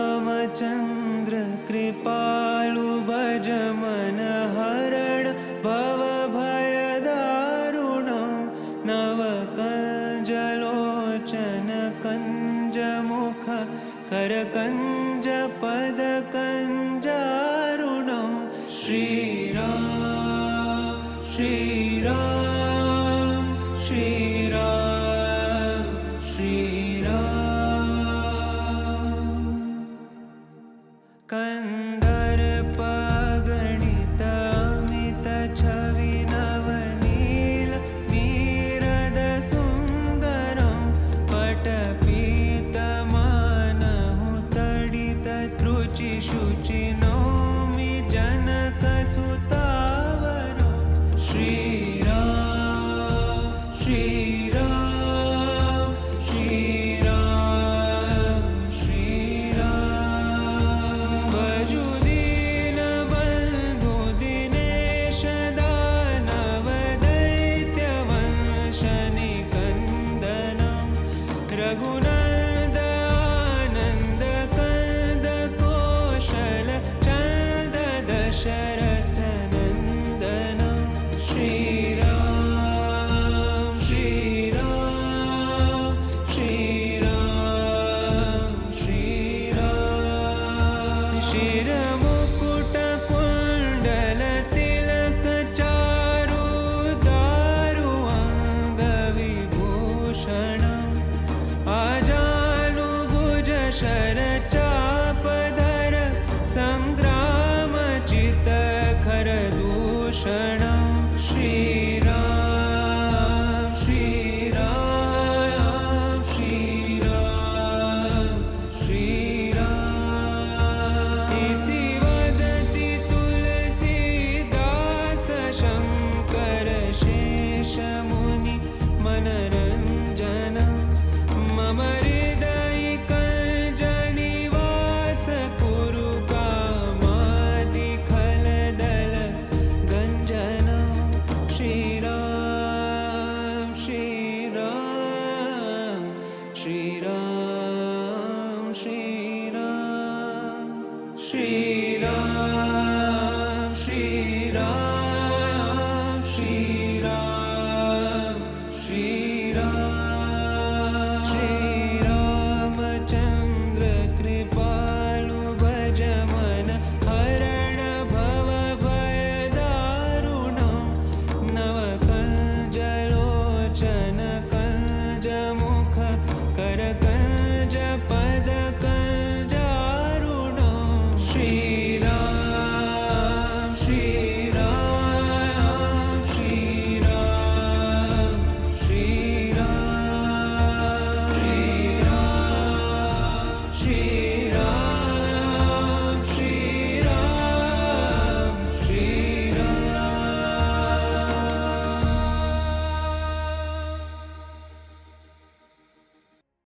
श्रीरामचन्द्र कृपालु भज मन हरण भवभयदारुणं नवकञ्जलोचन कञ्जमुख करकञ्ज पदकञ्जारुणं श्रीराम श्रीराम श्रीराम श्रीराम कन्दर्पगणित अमित छवि नवनील मीरद सुन्दरं पटपीतमानहु तडित त्रुचि शुचि नौमि जनकसुतावरं श्रीराम श्रीराम श्रीराम श्रीराम भजु दीनबन्धु दिनेश दानव दैत्यवंशनिकन्दनं रघुनन्द आनन्द कंद कौशल चन्द दशरथ नन्दनं श्रीराम श्रीराम श्रीराम श्रीराम शिरमुकुट कुण्डल तिलक चारु दारु अङ्गविभूषणम् आजानुभुज शर